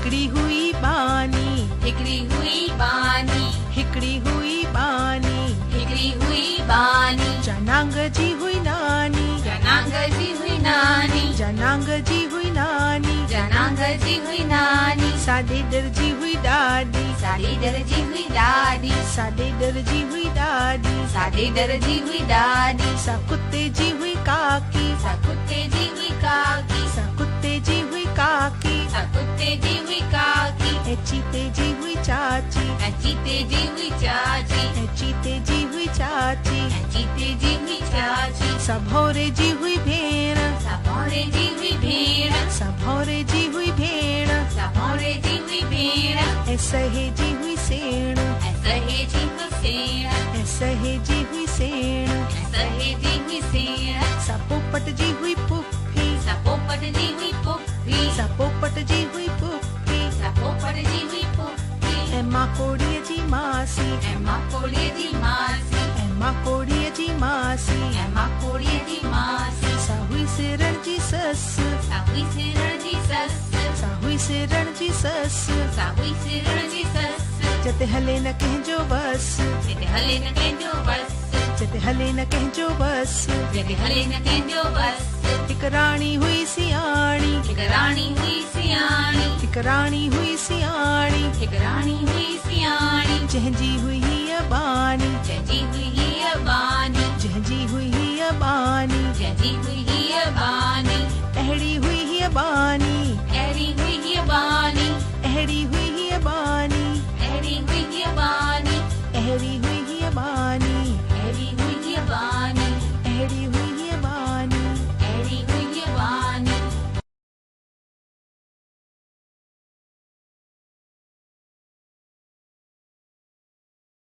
हिकड़ी हुई बानी, हिकड़ी हुई बानी, हिकड़ी हुई बानी, हिकड़ी हुई बानी। जनांग जी हुई नानी, जनांग जी हुई नानी, जनांग जी हुई नानी, जनांग जी हुई नानी। साडे दर्जी हुई दादी, साडी दर्जी हुई दादी, साडे दर्जी हुई दादी, साडी दर्जी हुई दादी। सा कुत्ते जी हुई काकी, सा कुत्ते जी हुई काकी, सा कुत्ते जी हुई काकी, सा कुत्ते जी हुई काकी। ए चीते जी हुई चाची, चीते जी हुई चाची, ए चीते जी हुई चाची, चीते जी हुई चाची। सा भौरे जी हुई भेण, सा भौरे जी हुई भेण, सा भौरे जी हुई भेण, सा भौरे जी हुई भेण। ए सहेजी हुई सेण, सहेजी हुई सेण, ए सहेजी हुई सेण, सहेजी हुई सेण। सा पोपट जी हुई पुप्पी, सा पोपट जी हुई पुप्पी, सा पोपट जी हुई पुप्पी, सा पोपट जी हुई पुप्पी। ए माकोड़ीअ जी मासी, ऐं माकोड़ीअ जी मासी, ए माकोड़ीअ जी मासी, ऐं माकोड़ीअ जी मासी। सा हुई सिरण जी ससु, सा हुई सिरण जी ससु, सा हुई सिरण जी ससु, सा हुई सिरण जी ससु। जते हले न कंहिंजो बस, जिते हले न कंहिंजो बस, जते हले न कंहिंजो बस। जिते हले न कंहिंजो बस। हिक राणी हुई सियाणी, हिक राणी हुई सियाणी, हिक राणी हुई सियाणी, हिक राणी हुई सियाणी। जंहिंजी हुई हीअ बानी, जंहिंजी हुई हीअ बानी, जंहिंजी हुई हीअ बानी, जंहिंजी हुई